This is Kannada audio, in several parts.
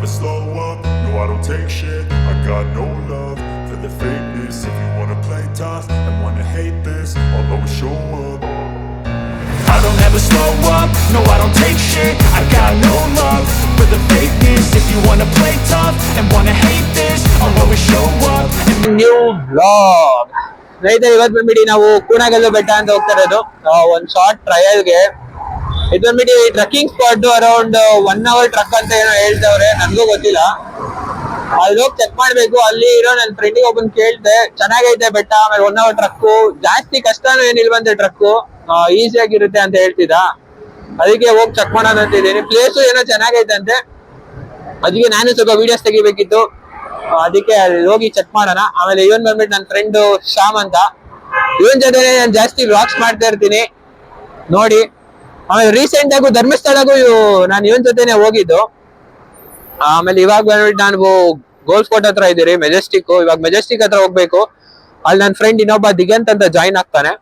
never slow up, no I don't take shit. I got no love for the fakeness. If you wanna play tough and wanna hate this, I'll always show up. I don't ever slow up, no I don't take shit. I got no love for the fakeness. If you wanna play tough and wanna hate this, I'll always show up. New blog ಸ್ನೇಹಿತರೆ, ಇವತ್ತು ಬಂದ್ಬಿಟ್ಟು ನಾವು ಕೂಣಗಲ್ಲು ಬೆಟ್ಟ ಅಂತ ಹೋಗ್ತಾ ಇರೋದು ಒಂದು ಶಾರ್ಟ್ ಟ್ರಯಲ್ಗೆ. ಇದು ಬಂದ್ಬಿಟ್ಟು trekking spot, around 1 hour truck ಅಂತ ಏನೋ ಹೇಳ್ತವ್ರೆ, ನನ್ಗೂ ಗೊತ್ತಿಲ್ಲ. ಅಲ್ಲಿ ಹೋಗಿ ಚೆಕ್ ಮಾಡ್ಬೇಕು. ಅಲ್ಲಿ ಇರೋ ನನ್ನ ಫ್ರೆಂಡಿಗೆ ಒಬ್ಬನ್ ಕೇಳ್ದೆ, ಚೆನ್ನಾಗೈತೆ ಬೆಟ್ಟ, ಆಮೇಲೆ 1 hour ಟ್ರಕ್ಕು, ಜಾಸ್ತಿ ಕಷ್ಟನೂ ಏನಿಲ್ವಂತೆ, ಟ್ರಕ್ಕು ಈಸಿಯಾಗಿರುತ್ತೆ ಅಂತ ಹೇಳ್ತಿದ್ದ. ಅದಕ್ಕೆ ಹೋಗಿ ಚೆಕ್ ಮಾಡೋಣ ಅಂತಿದ್ದೀನಿ. ಪ್ಲೇಸು ಏನೋ ಚೆನ್ನಾಗೈತೆ ಅಂತೆ, ಅದಕ್ಕೆ ನಾನು ಸ್ವಲ್ಪ ವಿಡಿಯೋಸ್ ತೆಗಿಬೇಕಿತ್ತು. ಅದಕ್ಕೆ ಅಲ್ಲಿ ಹೋಗಿ ಚೆಕ್ ಮಾಡೋಣ. ಆಮೇಲೆ ಇವನ್ ಬಂದ್ಬಿಟ್ಟು ನನ್ನ ಫ್ರೆಂಡು ಶ್ಯಾಮ್ ಅಂತ, ಇವನ್ ಜೊತೆ ನಾನು ಜಾಸ್ತಿ ವ್ಲಾಗ್ಸ್ ಮಾಡ್ತಾ ಇರ್ತೀನಿ ನೋಡಿ. ಆಮೇಲೆ ರೀಸೆಂಟ್ ಆಗು ಧರ್ಮಸ್ಥಳಗೂ ನಾನು ಇವನ್ ಜೊತೆನೆ ಹೋಗಿದ್ದು. ಆಮೇಲೆ ಇವಾಗ ಬಂದ್ಬಿಟ್ಟು ನಾನು ಗೋಲ್ಸ್ ಕೋಟ್ ಹತ್ರ ಇದ್ದೀರಿ, ಮೆಜೆಸ್ಟಿಕ್. ಇವಾಗ ಮೆಜೆಸ್ಟಿಕ್ ಹತ್ರ ಹೋಗ್ಬೇಕು. ಅಲ್ಲಿ ನನ್ನ ಫ್ರೆಂಡ್ ಇನ್ನೊಬ್ಬ ದಿಗಂತ್ ಅಂತ ಜಾಯ್ನ್ ಆಗ್ತಾನೆ.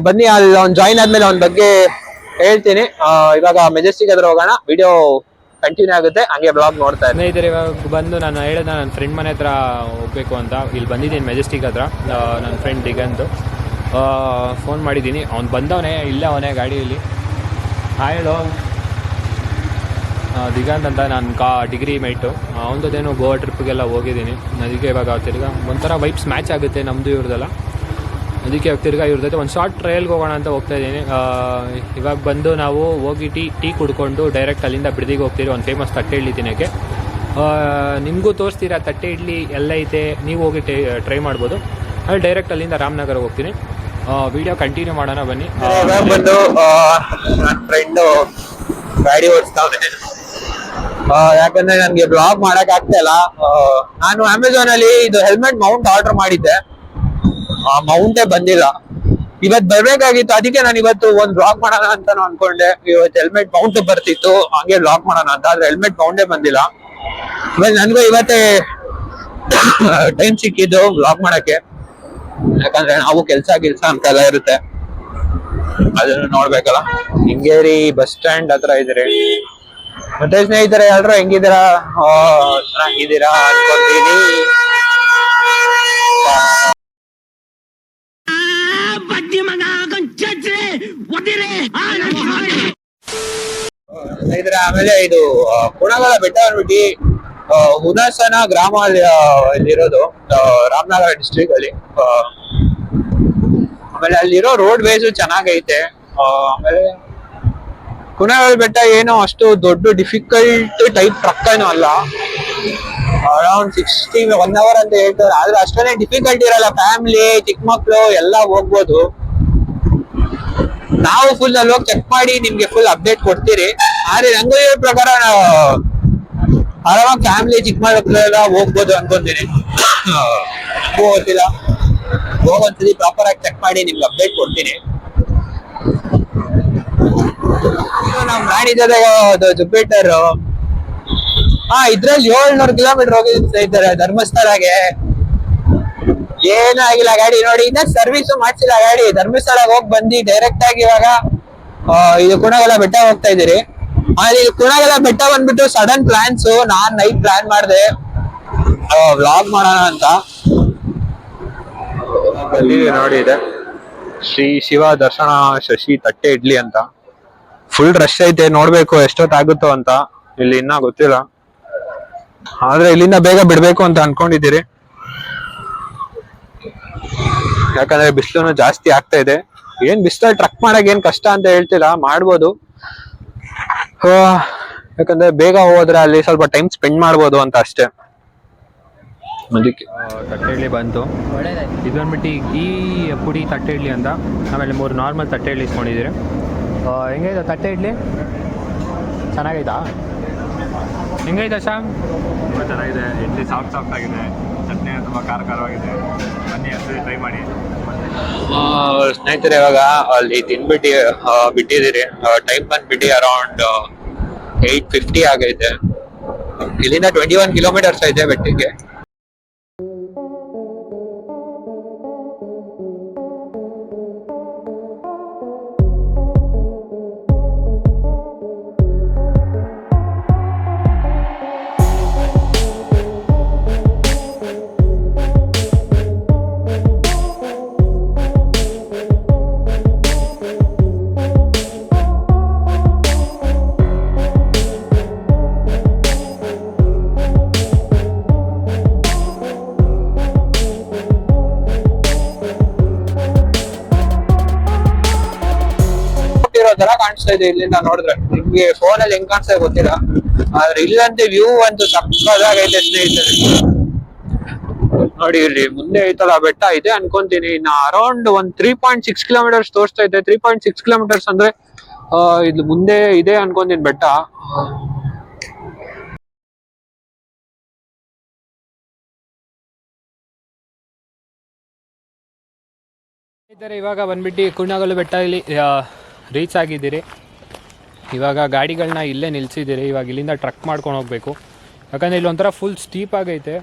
ಬನ್ನಿ, ಅಲ್ಲಿ ಅವ್ನು ಜಾಯ್ನ್ ಆದ್ಮೇಲೆ ಅವನ ಬಗ್ಗೆ ಹೇಳ್ತೀನಿ. ಇವಾಗ ಮೆಜೆಸ್ಟಿಕ್ ಹತ್ರ ಹೋಗೋಣ, ವಿಡಿಯೋ ಕಂಟಿನ್ಯೂ ಆಗುತ್ತೆ, ಹಂಗೆ ಬ್ಲಾಗ್ ನೋಡ್ತಾ ಇದ್ದೀನಿ. ಸ್ನೇಹಿತರೆ, ಇವಾಗ ಬಂದು ನಾನು ಹೇಳಿದ ನನ್ನ ಫ್ರೆಂಡ್ ಮನೆ ಹತ್ರ ಹೋಗ್ಬೇಕು ಅಂತ ಇಲ್ಲಿ ಬಂದಿದ್ದೀನಿ, ಮೆಜೆಸ್ಟಿಕ್ ಹತ್ರ. ನನ್ನ ಫ್ರೆಂಡ್ ದಿಗಂತ್ ಫೋನ್ ಮಾಡಿದ್ದೀನಿ, ಅವ್ನು ಬಂದವನೇ, ಇಲ್ಲ ಅವನೇ ಗಾಡಿಯಲ್ಲಿ. ಹೇಳು ದಿಗಂತ್ ಅಂತ, ನಾನು ಡಿಗ್ರಿ ಮೇಟು. ಅವನದೇನು ಗೋವಾ ಟ್ರಿಪ್ಗೆಲ್ಲ ಹೋಗಿದ್ದೀನಿ. ಅದಕ್ಕೆ ಇವಾಗ ತಿರ್ಗಾ ಒಂಥರ ವೈಬ್ಸ್ ಮ್ಯಾಚ್ ಆಗುತ್ತೆ ನಮ್ಮದು ಇವ್ರದ್ದೆಲ್ಲ. ಅದಕ್ಕೆ ತಿರ್ಗಾ ಇವ್ರದ್ದು ಒಂದು ಶಾರ್ಟ್ ಟ್ರಯಲ್ಗೆ ಹೋಗೋಣ ಅಂತ ಹೋಗ್ತಾ ಇದ್ದೀನಿ. ಇವಾಗ ಬಂದು ನಾವು ಹೋಗಿ ಟೀ ಕುಡ್ಕೊಂಡು ಡೈರೆಕ್ಟ್ ಅಲ್ಲಿಂದ ಬಿಡದಿಗೆ ಹೋಗ್ತೀವಿ, ಒಂದು ಫೇಮಸ್ ತಟ್ಟೆ ಇಡ್ಲಿ ತಿನ್ನೋಕ್ಕೆ. ನಿಮಗೂ ತೋರಿಸ್ತೀರಾ ತಟ್ಟೆ ಇಡ್ಲಿ ಎಲ್ಲ ಐತೆ, ನೀವು ಹೋಗಿ ಟ್ರೈ ಮಾಡ್ಬೋದು. ಅಲ್ಲಿ ಡೈರೆಕ್ಟ್ ಅಲ್ಲಿಂದ ರಾಮನಗರ ಹೋಗ್ತೀನಿ. ವಿಡಿಯೋ ಕಂಟಿನ್ಯೂ ಮಾಡೋಣ, ಬನ್ನಿ. ಬಂದು ನನ್ನ ಫ್ರೆಂಡು ಗಾಡಿ ಓಡಿಸ್ತಾವ್ರೆ, ಯಾಕಂದ್ರೆ ನನ್ಗೆ ಬ್ಲಾಗ್ ಮಾಡಕ್ ಆಗ್ತಾ ಇಲ್ಲ. ನಾನು ಅಮೆಝಾನ್ ಅಲ್ಲಿ ಇದು ಹೆಲ್ಮೆಟ್ ಮೌಂಟ್ ಆರ್ಡರ್ ಮಾಡಿದ್ದೆ, ಆ ಮೌಂಟೇ ಬಂದಿಲ್ಲ. ಇವತ್ ಬರ್ಬೇಕಾಗಿತ್ತು, ಅದಕ್ಕೆ ನಾನು ಇವತ್ತು ಒಂದ್ ಬ್ಲಾಗ್ ಮಾಡೋಣ ಅಂತ ಅನ್ಕೊಂಡೆ. ಇವತ್ತು ಹೆಲ್ಮೆಟ್ ಮೌಂಟ್ ಬರ್ತಿತ್ತು, ಹಂಗೆ ಬ್ಲಾಗ್ ಮಾಡೋಣ ಅಂತ, ಆದ್ರೆ ಹೆಲ್ಮೆಟ್ ಮೌಂಟೇ ಬಂದಿಲ್ಲ. ಇವಾಗ ನನ್ಗೂ ಇವತ್ತೇ ಟೈಮ್ ಸಿಕ್ಕಿದ್ದು ಬ್ಲಾಗ್ ಮಾಡಕ್ಕೆ, ಯಾಕಂದ್ರೆ ನಾವು ಕೆಲ್ಸ ಅಂತೆಲ್ಲ ಇರುತ್ತೆ, ಅದನ್ನು ನೋಡ್ಬೇಕಲ್ಲ. ಹಿಂಗೇರಿ ಬಸ್ ಸ್ಟ್ಯಾಂಡ್ ಹತ್ರ ಇದ್ರಿ. ಮತ್ತೆ ಸ್ನೇಹಿತರೆ, ಎಲ್ರು ಹೆಂಗಿದ್ದೀರಾ? ಚೆನ್ನಾಗಿದ್ದೀರಾ ಅನ್ಕೊಂತೀನಿ. ಸ್ನೇಹಿತರೆ, ಆಮೇಲೆ ಇದು ಕೂಣಗಲ್ ಬೆಟ್ಟ ಬಂದ್ಬಿಟ್ಟು ಹುಣಸನ ಗ್ರಾಮ ಅಲ್ಲಿರೋದು, ರಾಮನಗರ ಡಿಸ್ಟ್ರಿಕ್ಟ್ ಅಲ್ಲಿ. ಆಮೇಲೆ ಅಲ್ಲಿರೋ ರೋಡ್ ವೇಸ್ ಚೆನ್ನಾಗೈತೆ. ಆಮೇಲೆ ಕೂಣಗಲ್ ಬೆಟ್ಟ ಏನೋ ಅಷ್ಟು ದೊಡ್ಡ ಡಿಫಿಕಲ್ಟ್ ಟೈಪ್ ಟ್ರಕ್ ಏನೋ ಅಲ್ಲ, ಅರೌಂಡ್ 1 hour ಅಂತ ಹೇಳ್ತಾರೆ. ಆದ್ರೆ ಅಷ್ಟೊಂದೇ ಡಿಫಿಕಲ್ಟ್ ಇರಲ್ಲ, ಫ್ಯಾಮಿಲಿ ಚಿಕ್ಕ ಮಕ್ಳು ಎಲ್ಲ ಹೋಗ್ಬೋದು. ನಾವು ಫುಲ್ ಅಲ್ಲಿ ಹೋಗಿ ಚೆಕ್ ಮಾಡಿ ನಿಮ್ಗೆ ಫುಲ್ ಅಪ್ಡೇಟ್ ಕೊಡ್ತೀರಿ. ಆದ್ರೆ ನಂಗೂ ಇರೋ ಪ್ರಕಾರ ಆರಾಮಾಗಿ ಫ್ಯಾಮಿಲಿ ಚಿಕ್ಕ ಮಕ್ಳು ಎಲ್ಲ ಹೋಗ್ಬೋದು ಅನ್ಕೊಂತೀನಿ. ಗೊತ್ತಿಲ್ಲ, ಹೋಗೊಂದ್ಸಲಿ ಪ್ರಾಪರ್ ಆಗಿ ಚೆಕ್ ಮಾಡಿ ನಿಮ್ಗೆ ಅಪ್ಡೇಟ್ ಕೊಡ್ತೀನಿ. ನಮ್ ಗಾಡಿ ಜೊತೆ ಜುಪಿಟರ್ ಇದ್ರಲ್ಲಿ 700 ಕಿಲೋಮೀಟರ್ ಹೋಗಿದ್ದೀನಿ ಸ್ನೇಹಿತರೆ, ಧರ್ಮಸ್ಥಳಗೆ. ಏನೂ ಆಗಿಲ್ಲ ಗಾಡಿ ನೋಡಿ, ಇನ್ನ ಸರ್ವಿಸ್ ಮಾಡ್ಸಿಲ್ಲ ಗಾಡಿ. ಧರ್ಮಸ್ಥಳಕ್ಕೆ ಹೋಗಿ ಬಂದು ಡೈರೆಕ್ಟ್ ಆಗಿ ಇವಾಗ ಇದು ಕೂಣಗಲ್ ಬೆಟ್ಟ ಹೋಗ್ತಾ ಇದೀರಿ. ಆದ್ರೆ ಕೂಣಗಲ್ ಬೆಟ್ಟ ಬಂದ್ಬಿಟ್ಟು ಸಡನ್ ಪ್ಲಾನ್ಸ್. ನಾನ್ ನೈಟ್ ಪ್ಲಾನ್ ಮಾಡಿದೆ ವ್ಲಾಗ್ ಮಾಡೋಣ ಅಂತ. ನೋಡಿ, ಇದೆ ಶ್ರೀ ಶಿವ ದರ್ಶನ ಶಶಿ ತಟ್ಟೆ ಇಡ್ಲಿ ಅಂತ. ಫುಲ್ ರಶ್ ಐತೆ, ನೋಡ್ಬೇಕು ಎಷ್ಟೊತ್ತಾಗುತ್ತೋ ಅಂತ. ಇಲ್ಲಿ ಇನ್ನ ಗೊತ್ತಿಲ್ಲ, ಆದ್ರೆ ಇಲ್ಲಿಂದ ಬೇಗ ಬಿಡ್ಬೇಕು ಅಂತ ಅನ್ಕೊಂಡಿದ್ದೀರಿ, ಯಾಕಂದ್ರೆ ಬಿಸಿಲು ಜಾಸ್ತಿ ಆಗ್ತಾ ಇದೆ. ಏನ್ ಬಿಸಿಲಲ್ಲಿ ಟ್ರಕ್ ಮಾಡಕ್ ಏನ್ ಕಷ್ಟ ಅಂತ ಹೇಳ್ತಿಲ್ಲ, ಮಾಡ್ಬೋದು. ಯಾಕಂದ್ರೆ ಬೇಗ ಹೋದ್ರೆ ಅಲ್ಲಿ ಸ್ವಲ್ಪ ಟೈಮ್ ಸ್ಪೆಂಡ್ ಮಾಡ್ಬೋದು ಅಂತ ಅಷ್ಟೇ. ಅದಕ್ಕೆ ತಟ್ಟೆ ಇಡ್ಲಿ ಬಂತು. ಇದು ಬಂದ್ಬಿಟ್ಟು ಈ ಪುಡಿ ತಟ್ಟೆ ಇಡ್ಲಿ ಅಂತ. ಆಮೇಲೆ 3 ನಾರ್ಮಲ್ ತಟ್ಟೆ ಇಡ್ಲಿ ಇಸ್ಕೊಂಡಿದ್ದೀರಿ. ಹೆಂಗೈತೆ ತಟ್ಟೆ ಇಡ್ಲಿ? ಚೆನ್ನಾಗೈತಾ? ಹೆಂಗೈತೆ ಶ್ಯಾಮ್? ತುಂಬ ಚೆನ್ನಾಗಿದೆ. ಇಡ್ಲಿ ಸಾಫ್ಟ್ ಆಗಿದೆ, ಚಟ್ನಿ ತುಂಬ ಖಾರವಾಗಿದೆ. ಬನ್ನಿ ಒಂದ್ಸರಿ ಟ್ರೈ ಮಾಡಿ. ಸ್ನೇಹಿತರೆ, ಇವಾಗ ಅಲ್ಲಿ ತಿನ್ಬಿಟ್ಟು ಬಿಟ್ಟಿದ್ದೀರಿ. ಟೈಮ್ ಬಂದ್ಬಿಟ್ಟು ಅರೌಂಡ್ 8:50 ಆಗೈತೆ. ಇಲ್ಲಿಂದ 21 ಕಿಲೋಮೀಟರ್ಸ್ ಐತೆ ಬೆಟ್ಟಿಗೆ. ಕಾಣಿಸ್ತಾ ಇದೆ ಇಲ್ಲಿಂದ ನೋಡಿದ್ರೆ. ನಿಮ್ಗೆ ಫೋನ್ ಅಲ್ಲಿ ಹೆಂಗ್ ಕಾಣಿಸ್ತಾ ಗೊತ್ತಿಲ್ಲ, ಆದ್ರೆ ಇಲ್ಲಂತೆ ವ್ಯೂ ಅಂತೂ ಸಕ್ಕದಾಗೈತೆ ಸ್ನೇಹಿತರೆ. ನೋಡಿ ಇಲ್ಲಿ ಮುಂದೆ ಐತಲ್ಲ ಬೆಟ್ಟ ಇದೆ ಅನ್ಕೊಂತೀನಿ. ಇನ್ನು ಅರೌಂಡ್ 3.6 ಕಿಲೋಮೀಟರ್ಸ್ ತೋರಿಸ್ತಾ ಇದೆ. 3.6 ಕಿಲೋಮೀಟರ್ಸ್ ಅಂದ್ರೆ ಇದು ಮುಂದೆ ಇದೆ ಅನ್ಕೊಂತೀನಿ ಬೆಟ್ಟ. ಇವಾಗ ಬಂದ್ಬಿಟ್ಟು ಕುರ್ನಾಗಲ್ಲು ಬೆಟ್ಟದಲ್ಲಿ ರೀಚ್ ಆಗಿದ್ದೀರಿ. ಇವಾಗ ಗಾಡಿಗಳನ್ನ ಇಲ್ಲೇ ನಿಲ್ಸಿದ್ದೀರಿ. ಇವಾಗ ಇಲ್ಲಿಂದ ಟ್ರಕ್ ಮಾಡ್ಕೊಂಡು ಹೋಗಬೇಕು, ಯಾಕಂದರೆ ಇಲ್ಲಿ ಒಂಥರ ಫುಲ್ ಸ್ಟೀಪ್ ಆಗೈತೆ.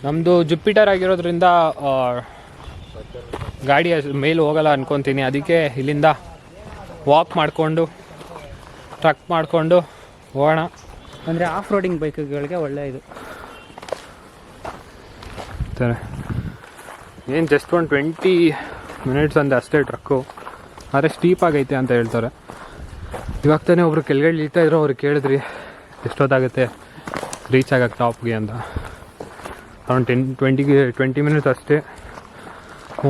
ನಮ್ಮದು ಜುಪಿಟರ್ ಆಗಿರೋದ್ರಿಂದ ಗಾಡಿ ಮೇಲೆ ಹೋಗಲ್ಲ ಅನ್ಕೊತೀನಿ. ಅದಕ್ಕೆ ಇಲ್ಲಿಂದ ವಾಕ್ ಮಾಡಿಕೊಂಡು ಟ್ರಕ್ ಮಾಡಿಕೊಂಡು ಹೋಗೋಣ. ಅಂದರೆ ಆಫ್ ರೋಡಿಂಗ್ ಬೈಕ್ಗಳಿಗೆ ಒಳ್ಳೆ ಇದು. ಏನು ಜಸ್ಟ್ ಒಂದು 20 ಮಿನಿಟ್ಸ್ ಅಂದೆ ಅಷ್ಟೇ ಟ್ರಕ್ಕು, ಆದರೆ ಸ್ಟೀಪ್ ಆಗೈತೆ ಅಂತ ಹೇಳ್ತಾರೆ. ಇವಾಗ ತಾನೇ ಒಬ್ರು ಕೆಳಗಡೆ ಇಳ್ತಾ ಇದ್ರು, ಅವ್ರಿಗೆ ಕೇಳಿದ್ರಿ ಎಷ್ಟೊತ್ತಾಗುತ್ತೆ ರೀಚ್ ಆಗಕ್ಕೆ ಟಾಪ್ಗೆ ಅಂತ. ಅರೌಂಡ್ 20 ಮಿನಿಟ್ಸ್ ಅಷ್ಟೇ.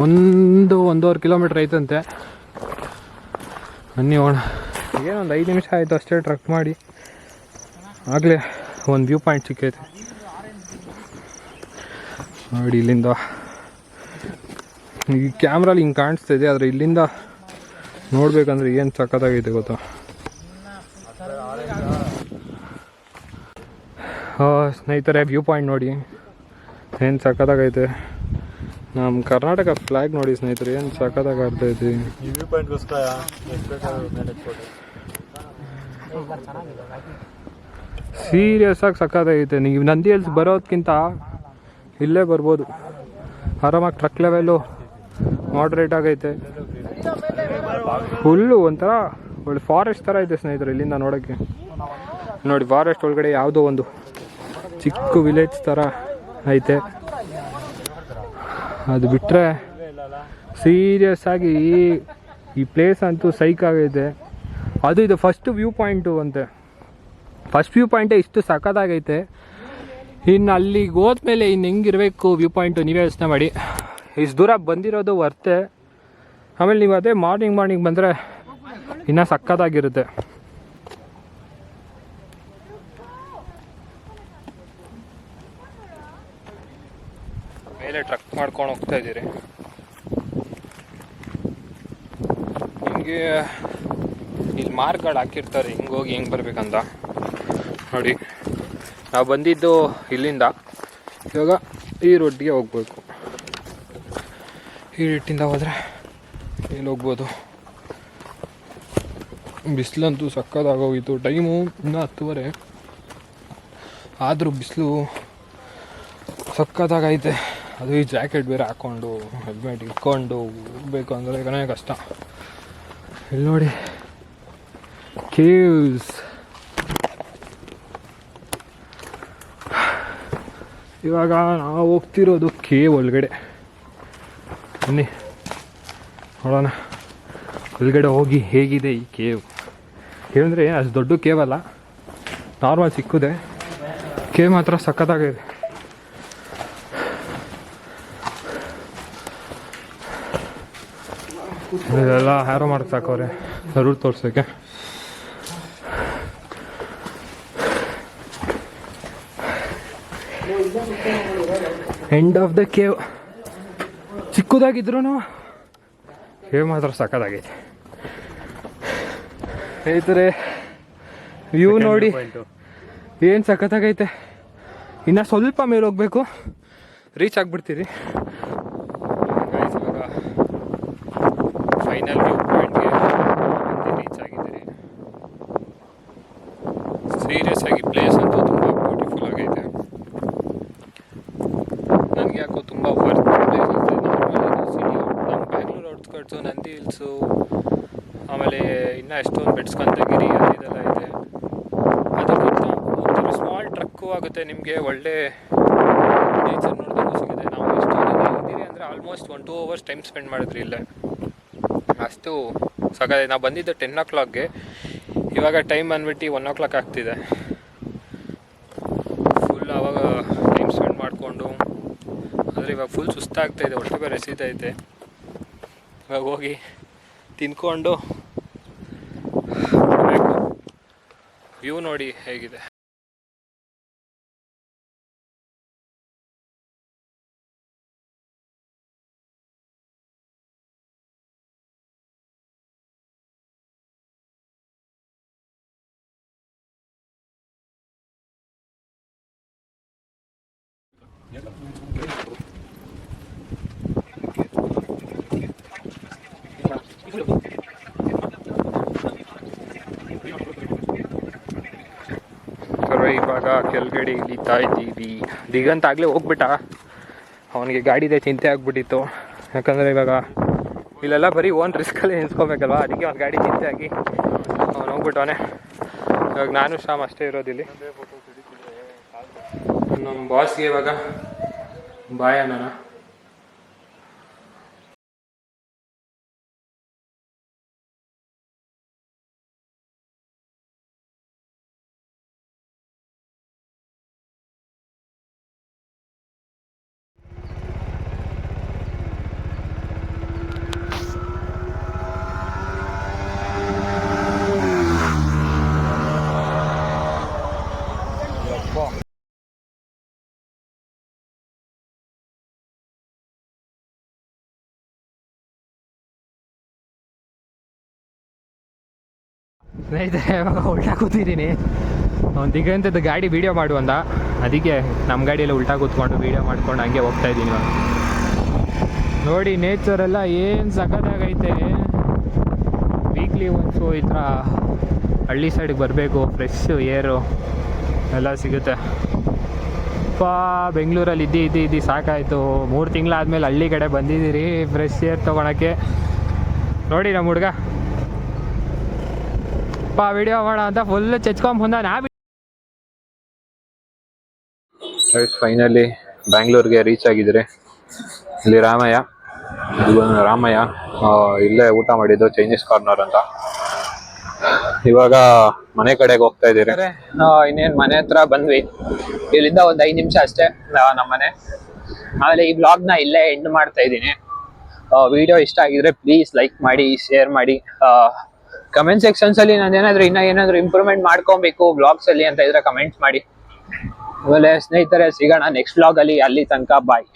1-1.5 ಕಿಲೋಮೀಟ್ರ್ ಐತಂತೆ. ಬನ್ನಿ ಹೋಗೋಣ. ಏನೊಂದು 5 ನಿಮಿಷ ಆಯಿತು ಅಷ್ಟೇ ಟ್ರಕ್ ಮಾಡಿ, ಆಗಲೇ ಒಂದು ವ್ಯೂ ಪಾಯಿಂಟ್ ಸಿಕ್ಕೈತೆ ನೋಡಿ. ಇಲ್ಲಿಂದ ಈ ಕ್ಯಾಮ್ರಲ್ಲಿ ಹಿಂಗೆ ಕಾಣಿಸ್ತಾ ಇದೆ, ಆದರೆ ಇಲ್ಲಿಂದ ನೋಡ್ಬೇಕಂದ್ರೆ ಏನು ಸಖತ್ತಾಗೈತೆ ಗೊತ್ತಾ. ಸ್ನೇಹಿತರೆ ವ್ಯೂ ಪಾಯಿಂಟ್ ನೋಡಿ ಏನು ಸಖತ್ತಾಗೈತೆ. ನಮ್ಮ ಕರ್ನಾಟಕ ಫ್ಲ್ಯಾಗ್ ನೋಡಿ ಸ್ನೇಹಿತರೆ, ಏನು ಸಖತ್ತಾಗಿ ಆಡ್ತೈತಿ. ಈ ವ್ಯೂ ಪಾಯಿಂಟ್ಗೋಸ್ಕರ ಸೀರಿಯಸ್ ಆಗಿ ಸಖತ್ತಾಗೈತೆ. ನೀವು ನಂದಿ ಹಿಲ್ಸ್ ಬರೋದಕ್ಕಿಂತ ಇಲ್ಲೇ ಬರ್ಬೋದು ಆರಾಮಾಗಿ. ಟ್ರಕ್ ಲೆವೆಲ್ಲು ಮಾಡ್ರೇಟ್ ಆಗೈತೆ. ಫುಲ್ಲು ಒಂಥರ ಒಳ್ಳೆ ಫಾರೆಸ್ಟ್ ಥರ ಐತೆ ಸ್ನೇಹಿತರೆ ಇಲ್ಲಿಂದ ನೋಡೋಕ್ಕೆ. ನೋಡಿ ಫಾರೆಸ್ಟ್ ಒಳಗಡೆ ಯಾವುದೋ ಒಂದು ಚಿಕ್ಕ ವಿಲೇಜ್ ಥರ ಐತೆ. ಅದು ಬಿಟ್ಟರೆ ಸೀರಿಯಸ್ ಆಗಿ ಈ ಪ್ಲೇಸ್ ಅಂತೂ ಸೈಕ್ ಆಗೈತೆ. ಅದು ಇದು ಫಸ್ಟ್ ವ್ಯೂ ಪಾಯಿಂಟು ಅಂತೆ. ಫಸ್ಟ್ ವ್ಯೂ ಪಾಯಿಂಟೇ ಇಷ್ಟು ಸಖತ್ತಾಗೈತೆ. ಇನ್ನು ಅಲ್ಲಿಗೆ ಹೋದ್ಮೇಲೆ ಇನ್ನು ಹೆಂಗಿರಬೇಕು ವ್ಯೂ ಪಾಯಿಂಟು ನೀವೇ ಯೋಚನೆ ಮಾಡಿ. ಇಷ್ಟು ದೂರ ಬಂದಿರೋದು ವರ್ತೆ. ಆಮೇಲೆ ನೀವು ಅದೇ ಮಾರ್ನಿಂಗ್ ಬಂದರೆ ಇನ್ನೂ ಸಖತ್ತಾಗಿರುತ್ತೆ. ಮೇಲೆ ಟ್ರಕ್ ಮಾಡ್ಕೊಂಡು ಹೋಗ್ತಾ ಇದ್ದೀರಿ. ನಿಮಗೆ ಇಲ್ಲಿ ಮಾರ್ಕ್ಗಳು ಹಾಕಿರ್ತಾರೆ ಹಿಂಗೆ ಹೋಗಿ ಹೆಂಗೆ ಬರ್ಬೇಕಂತ ನೋಡಿ. ನಾವು ಬಂದಿದ್ದು ಇಲ್ಲಿಂದ, ಇವಾಗ ಈ ರೋಡ್ಗೆ ಹೋಗ್ಬೇಕು. ಈ ರೇಟಿಂದ ಹೋದರೆ ಇಲ್ಲಿ ಹೋಗ್ಬೋದು. ಬಿಸಿಲಂತೂ ಸಕ್ಕತ್ತಾಗೋಗಿತ್ತು. ಟೈಮು ಇನ್ನೂ 10:30, ಆದರೂ ಬಿಸಿಲು ಸಕ್ಕತ್ತಾಗೈತೆ. ಅದು ಈ ಜಾಕೆಟ್ ಬೇರೆ ಹಾಕ್ಕೊಂಡು ಹೆಲ್ಮೆಟ್ ಇಟ್ಕೊಂಡು ಹೋಗ್ಬೇಕು ಅಂದರೆ ಕನೇ ಕಷ್ಟ. ಇಲ್ಲಿ ನೋಡಿ ಕೇವ್ಸ್. ಇವಾಗ ನಾವು ಹೋಗ್ತಿರೋದು ಕೇವ್ ಒಳಗಡೆ. ಬನ್ನಿ ನೋಡೋಣ ಒಳಗಡೆ ಹೋಗಿ ಹೇಗಿದೆ ಈ ಕೇವ್. ಕೇವ್ ಅಂದರೆ ಅಷ್ಟು ದೊಡ್ಡ ಕೇವ್ ಅಲ್ಲ, ನಾರ್ಮಲ್ ಸಿಕ್ಕುದೆ. ಕೇವ್ ಮಾತ್ರ ಸಖತ್ತಾಗಿದೆ. ಇದೆಲ್ಲ ಹ್ಯಾರೋ ಮಾಡಕ್ಕೆ ಸಾಕವ್ರೆ ರೂಟ್ ತೋರ್ಸೋಕ್ಕೆ. End of the cave. ಚಿಕ್ಕದಾಗಿದ್ರು ಕೇವ್ ಮಾತ್ರ ಸಖತ್ತಾಗೈತೆ ಸ್ನೇಹಿತರೆ. ವ್ಯೂ ನೋಡಿ ಏನು ಸಖತ್ತಾಗೈತೆ. ಇನ್ನು ಸ್ವಲ್ಪ ಮೇಲೆ ಹೋಗ್ಬೇಕು, ರೀಚ್ ಆಗಿಬಿಡ್ತೀರಿ. ಇವಾಗ ಫೈನಲ್ ವ್ಯೂ ಪಾಯಿಂಟ್ಗೆ ರೀಚ್ ಆಗಿದ್ದೀರಿ. ಸೀರಿಯಸ್ ಆಗಿ ಪ್ಲೇಸ್ ಅಂತೂ ತುಂಬ ಬ್ಯೂಟಿಫುಲ್ ಆಗೈತೆ. ನನಗೆ ಯಾಕೋ ತುಂಬ ವರ್ತ್ ಪ್ಲೇಸ್ ಅಂತ. ನಾರ್ಮಲ್ ಸಿಟಿ ನಮ್ಮ ಬ್ಯಾಂಗ್ಳೂರ್ ಔಟ್ಸ್ಕರ್ಟ್ಸು, ನಂದಿ ಹಿಲ್ಸು, ಆಮೇಲೆ ಇನ್ನೂ ಎಷ್ಟೊಂದು ಬೆಟ್ಸ್ಕಂತಗಿರಿ ಅದೆಲ್ಲ ಇದೆ. ಅದಕ್ಕಿಂತ ಒಂಥರ ಸ್ಮಾಲ್ ಟ್ರಕ್ಕು ಆಗುತ್ತೆ, ನಿಮಗೆ ಒಳ್ಳೆ ನೇಚರ್ ನೋಡೋದಕ್ಕೂ ಸಿಗುತ್ತೆ. ನಾವು ಎಷ್ಟು ಇದ್ದೀರಿ ಅಂದರೆ ಆಲ್ಮೋಸ್ಟ್ 1-2 hours ಟೈಮ್ ಸ್ಪೆಂಡ್ ಮಾಡಿದ್ರಿ ಇಲ್ಲೇ. ಅಷ್ಟು ಸಾಕಾಗಿದೆ. ನಾವು ಬಂದಿದ್ದು 10 o'clockಗೆ, ಇವಾಗ ಟೈಮ್ ಬಂದ್ಬಿಟ್ಟು 1 o'clock ಆಗ್ತಿದೆ. ಫುಲ್ ಆವಾಗ ಟೈಮ್ ಸ್ಪೆಂಡ್ ಮಾಡಿಕೊಂಡು, ಆದರೆ ಇವಾಗ ಫುಲ್ ಸುಸ್ತಾಗ್ತಾಯಿದೆ, ಹೊಟ್ಟೆ ಬೇರೆ ಎಸಿತೈತೆ. ಇವಾಗ ಹೋಗಿ ತಿಂದ್ಕೊಂಡು ವ್ಯೂ ನೋಡಿ ಹೇಗಿದೆ. ಇವಾಗ ಕೆಳಗಡೆ ಇಳಿತಾ ಇದ್ದೀವಿ. ದಿಗಂತ ಆಗಲೇ ಹೋಗ್ಬಿಟ್ಟ, ಅವನಿಗೆ ಗಾಡಿದೆ ಚಿಂತೆ ಆಗ್ಬಿಟ್ಟಿತ್ತು. ಯಾಕಂದರೆ ಇವಾಗ ಇಲ್ಲೆಲ್ಲ ಬರೀ ಓನ್ ರಿಸ್ಕಲ್ಲಿ ನಿಲ್ಸ್ಕೊಬೇಕಲ್ವ, ಅದಕ್ಕೆ ಒಂದು ಗಾಡಿ ಚಿಂತೆ ಆಗಿ ಅವನು ಹೋಗ್ಬಿಟ್ಟವನೆ. ಇವಾಗ ನಾನು ಶ್ಯಾಮ್ ಅಷ್ಟೇ ಇರೋದಿಲ್ಲಿ. ನಮ್ಮ ಬಾಸ್ಗೆ ಇವಾಗ ಬಾಯ್ ಅಣ್ಣ. ಸ್ನೇಹಿತರೆ, ಇವಾಗ ಉಲ್ಟಾ ಕೂತಿದ್ದೀನಿ. ಅವ್ನು ದಿಗಂತದ್ದು ಗಾಡಿ ವೀಡಿಯೋ ಮಾಡುವಂದ, ಅದಕ್ಕೆ ನಮ್ಮ ಗಾಡಿಯಲ್ಲಿ ಉಲ್ಟಾ ಕೂತ್ಕೊಂಡು ವೀಡಿಯೋ ಮಾಡ್ಕೊಂಡು ಹಂಗೆ ಹೋಗ್ತಾ ಇದ್ದೀನಿ. ಇವಾಗ ನೋಡಿ ನೇಚರೆಲ್ಲ ಏನು ಸಖತ್ತಾಗೈತೆ. ವೀಕ್ಲಿ ಒನ್ಸು ಈ ಥರ ಹಳ್ಳಿ ಸೈಡಿಗೆ ಬರಬೇಕು, ಫ್ರೆಶ್ ಏರು ಎಲ್ಲ ಸಿಗುತ್ತೆ. ಬೆಂಗಳೂರಲ್ಲಿ ಇದ್ದು ಸಾಕಾಯಿತು. 3 ತಿಂಗಳಾದ್ಮೇಲೆ ಹಳ್ಳಿ ಕಡೆ ಬಂದಿದ್ದೀರಿ ಫ್ರೆಶ್ ಏರ್ ತೊಗೊಳಕ್ಕೆ. ನೋಡಿ ನಮ್ಮ ಹುಡುಗ ವಿಡಿಯೋ ಮಾಡ ಅಂತ ಫುಲ್ ಚೆಚ್ಕೊಂಡ್ ಫೈನಲಿ ಬ್ಯಾಂಗ್ಳೂರ್ಗೆ ರೀಚ್ ಆಗಿದ್ರೆ. ಇಲ್ಲಿ ರಾಮಯ್ಯ ಇಲ್ಲೇ ಊಟ ಮಾಡಿದ್ದು ಚೈನೀಸ್ ಕಾರ್ನರ್ ಅಂತ. ಇವಾಗ ಮನೆ ಕಡೆಗೆ ಹೋಗ್ತಾ ಇದ್ದೀರಿ. ಇನ್ನೇನು ಮನೆ ಹತ್ರ ಬಂದ್ವಿ. ಇಲ್ಲಿಂದ ಒಂದು 5 ನಿಮಿಷ ಅಷ್ಟೇ ನಮ್ಮ ಮನೆ. ಆಮೇಲೆ ಈ ವ್ಲಾಗ್ನ ಇಲ್ಲೇ ಎಂಡ್ ಮಾಡ್ತಾ ಇದ್ದೀನಿ. ವಿಡಿಯೋ ಇಷ್ಟ ಆಗಿದ್ರೆ ಪ್ಲೀಸ್ ಲೈಕ್ ಮಾಡಿ, ಶೇರ್ ಮಾಡಿ. ಕಮೆಂಟ್ ಸೆಕ್ಷನ್ಸ್ ಅಲ್ಲಿ ನಾನು ಏನಾದರೂ ಇಂಪ್ರೂವ್ಮೆಂಟ್ ಮಾಡ್ಕೊಬೇಕು ವ್ಲಾಗ್ಸ್ ಅಲ್ಲಿ ಅಂತ ಇದ್ರೆ ಕಮೆಂಟ್ಸ್ ಮಾಡಿ. ಆಮೇಲೆ ಸ್ನೇಹಿತರೆ, ಸಿಗೋಣ ನೆಕ್ಸ್ಟ್ ವ್ಲಾಗ್ ಅಲ್ಲಿ. ಅಲ್ಲಿ ತನಕ ಬಾಯ್.